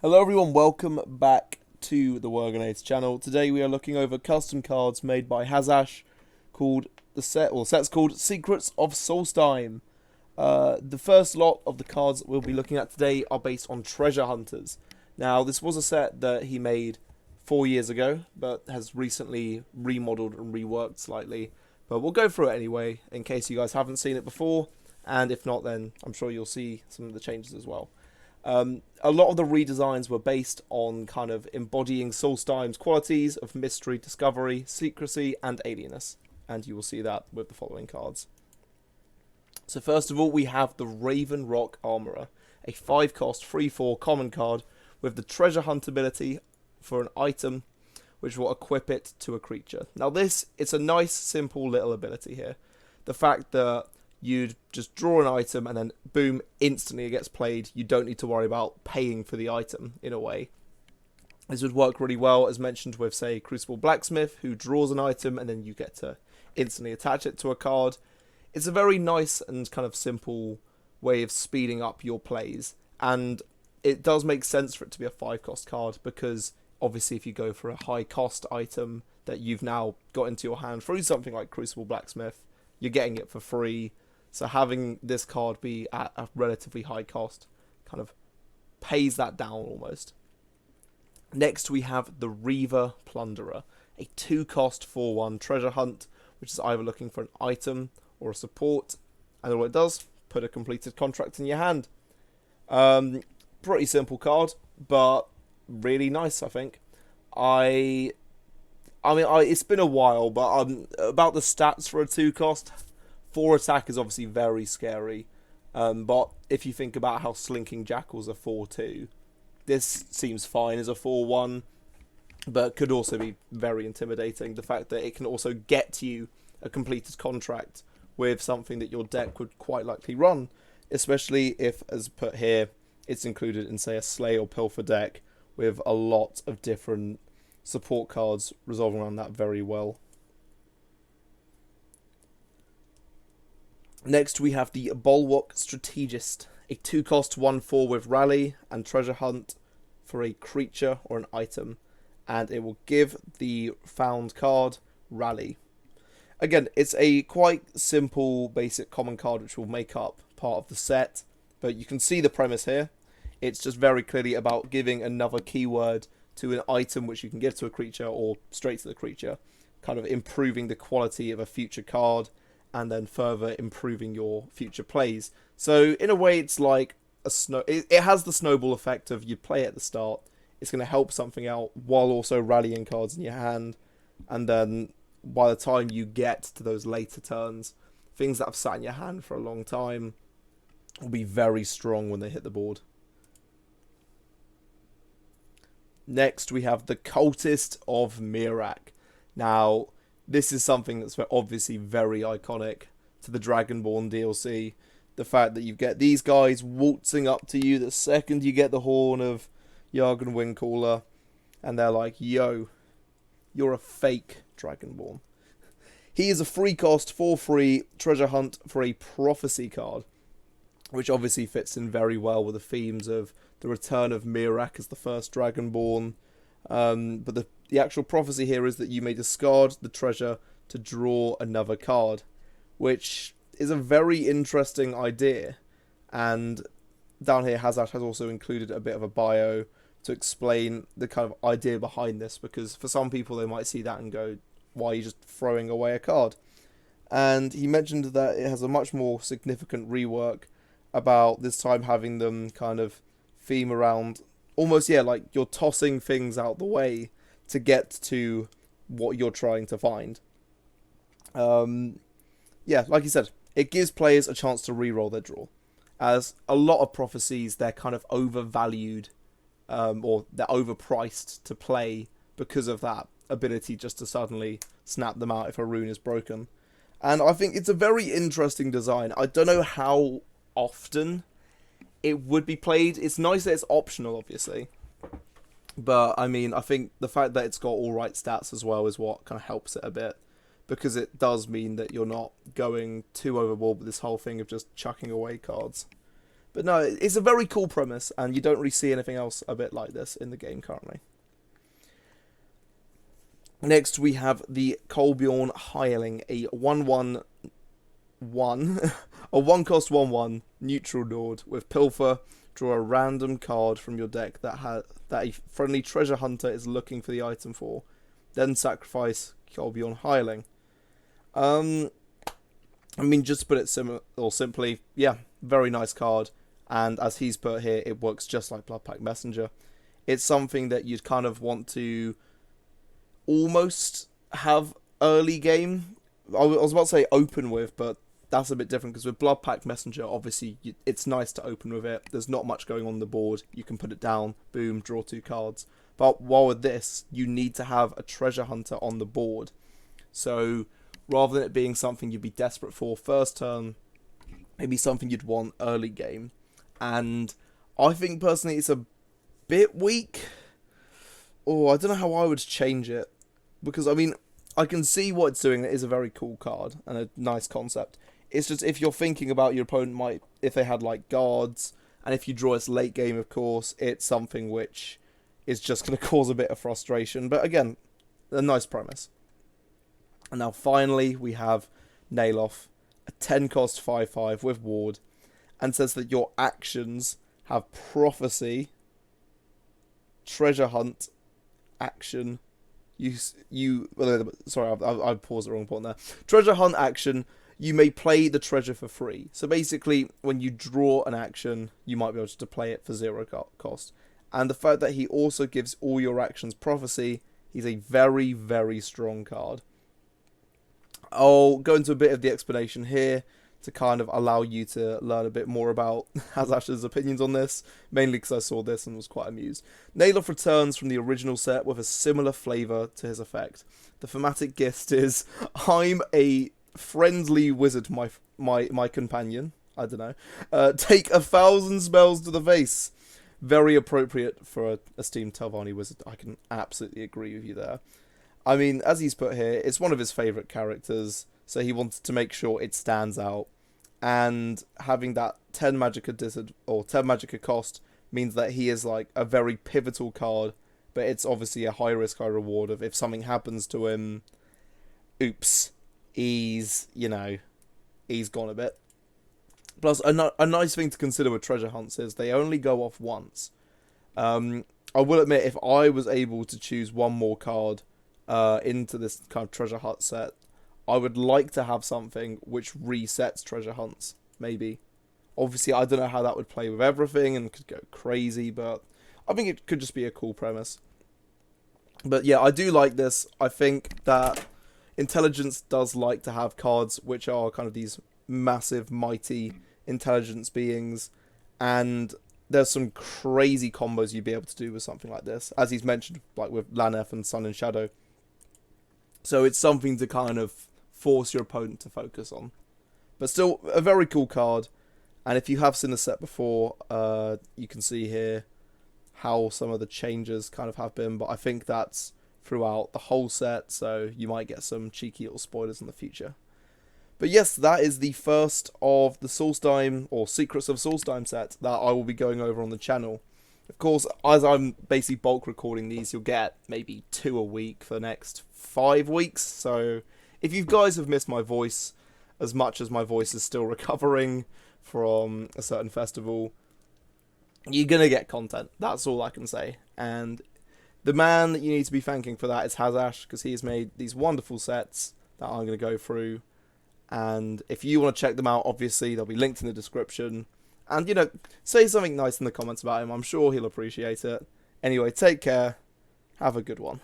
Hello everyone, welcome back to the Wargrenates channel. Today we are looking over custom cards made by Hazash called set's called Secrets of Solstheim. The first lot of the cards that we'll be looking at today are based on treasure hunters. Now this was a set that he made 4 years ago, but has recently remodeled and reworked slightly. But we'll go through it anyway, in case you guys haven't seen it before, and if not then I'm sure you'll see some of the changes as well. A lot of the redesigns were based on kind of embodying Solstheim's qualities of mystery, discovery, secrecy, and alienness. And you will see that with the following cards. So first of all, we have the Raven Rock Armourer, a 5-cost 3/4 common card with the treasure hunt ability for an item, which will equip it to a creature. Now it's a nice, simple little ability here. The fact that you'd just draw an item and then boom, instantly it gets played. You don't need to worry about paying for the item in a way. This would work really well, as mentioned with, say, Crucible Blacksmith, who draws an item and then you get to instantly attach it to a card. It's a very nice and kind of simple way of speeding up your plays, and it does make sense for it to be a 5-cost card, because obviously if you go for a high-cost item that you've now got into your hand through something like Crucible Blacksmith, you're getting it for free. So having this card be at a relatively high cost kind of pays that down almost. Next we have the Riva Plunderer, a 2-cost 4/1 treasure hunt, which is either looking for an item or a support, and all it does, put a completed contract in your hand. Pretty simple card, but really nice, I think. I mean, it's been a while, but about the stats for a 2-cost. 4 attack is obviously very scary, but if you think about how Slinking Jackals are 4/2, this seems fine as a 4/1, but could also be very intimidating. The fact that it can also get you a completed contract with something that your deck would quite likely run, especially if, as put here, it's included in, say, a Slay or Pilfer deck with a lot of different support cards resolving around that very well. Next we have the Ballwalk Strategist, a 2-cost 1/4 with Rally and Treasure Hunt for a creature or an item, and it will give the found card Rally. Again, it's a quite simple basic common card which will make up part of the set, but you can see the premise here. It's just very clearly about giving another keyword to an item which you can give to a creature or straight to the creature, kind of improving the quality of a future card and then further improving your future plays. So in a way, it's like it has the snowball effect of you play at the start, it's going to help something out while also rallying cards in your hand, and then by the time you get to those later turns, things that have sat in your hand for a long time will be very strong when they hit the board. Next we have the Cultist of Mirak. Now this is something that's obviously very iconic to the Dragonborn DLC. The fact that you get these guys waltzing up to you the second you get the horn of Jargon Windcaller, and they're like, yo, you're a fake Dragonborn. He is a 3-cost 4/3 treasure hunt for a prophecy card, which obviously fits in very well with the themes of the return of Mirak as the first Dragonborn. But the actual prophecy here is that you may discard the treasure to draw another card, which is a very interesting idea. And down here, Hazash has also included a bit of a bio to explain the kind of idea behind this, because for some people they might see that and go, why are you just throwing away a card? And he mentioned that it has a much more significant rework about this time having them kind of theme around almost, yeah, like you're tossing things out the way to get to what you're trying to find. Yeah, like you said, it gives players a chance to reroll their draw. As a lot of prophecies, they're kind of overvalued, or they're overpriced to play because of that ability just to suddenly snap them out if a rune is broken. And I think it's a very interesting design. I don't know how often it would be played. It's nice that it's optional, obviously. But, I mean, I think the fact that it's got all right stats as well is what kind of helps it a bit. Because it does mean that you're not going too overboard with this whole thing of just chucking away cards. But no, it's a very cool premise, and you don't really see anything else a bit like this in the game currently. Next, we have the Colbian Hiling, a 1/1 a 1-cost 1/1 neutral lord with Pilfer. Draw a random card from your deck that a friendly treasure hunter is looking for the item for. Then sacrifice Colbian Hiling. I mean, just to put it simply, yeah, very nice card. And as he's put here, it works just like Bloodpact Messenger. It's something that you'd kind of want to almost have early game. I was about to say open with, but that's a bit different because with Bloodpact Messenger, obviously, it's nice to open with it. There's not much going on the board. You can put it down, boom, draw 2 cards. But while with this, you need to have a treasure hunter on the board. So rather than it being something you'd be desperate for first turn, maybe something you'd want early game. And I think personally it's a bit weak. Oh, I don't know how I would change it. Because, I mean, I can see what it's doing. It is a very cool card and a nice concept. It's just if you're thinking about your opponent if they had like guards, and if you draw this late game, of course, it's something which is just going to cause a bit of frustration. But again, a nice premise. And now finally we have Nailoff, a 10-cost 5/5 with Ward, and says that your actions have Prophecy, Treasure Hunt, Action. Sorry, I paused at the wrong point there. Treasure Hunt action. You may play the treasure for free. So basically, when you draw an action, you might be able to play it for 0 cost. And the fact that he also gives all your actions Prophecy, he's a very, very strong card. I'll go into a bit of the explanation here to kind of allow you to learn a bit more about Hazash's opinions on this, mainly because I saw this and was quite amused. Nailoff returns from the original set with a similar flavour to his effect. The thematic gist is, I'm a friendly wizard, my companion, I don't know, take 1,000 spells to the face. Very appropriate for a esteemed Telvanni wizard. I can absolutely agree with you there. I mean, as he's put here, it's one of his favourite characters, so he wanted to make sure it stands out. And having that 10 magicka cost means that he is like a very pivotal card, but it's obviously a high risk, high reward of if something happens to him, oops, he's gone a bit. Plus, a nice thing to consider with treasure hunts is they only go off once. I will admit, if I was able to choose one more card into this kind of treasure hunt set, I would like to have something which resets treasure hunts, maybe. Obviously, I don't know how that would play with everything and could go crazy, but I think it could just be a cool premise. But yeah, I do like this. I think that Intelligence does like to have cards which are kind of these massive, mighty intelligence beings, and there's some crazy combos you'd be able to do with something like this, as he's mentioned, like with Laneth and Sun and Shadow. So it's something to kind of force your opponent to focus on. But still, a very cool card. And if you have seen the set before, you can see here how some of the changes kind of have been. But I think that's throughout the whole set, so you might get some cheeky little spoilers in the future. But yes, that is the first of the Solstheim, or Secrets of Solstheim set that I will be going over on the channel. Of course, as I'm basically bulk recording these, you'll get maybe 2 a week for the next 5 weeks. So if you guys have missed my voice, as much as my voice is still recovering from a certain festival, you're going to get content. That's all I can say. And the man that you need to be thanking for that is Hazash, because he has made these wonderful sets that I'm going to go through. And if you want to check them out, obviously, they'll be linked in the description. And, say something nice in the comments about him. I'm sure he'll appreciate it. Anyway, take care. Have a good one.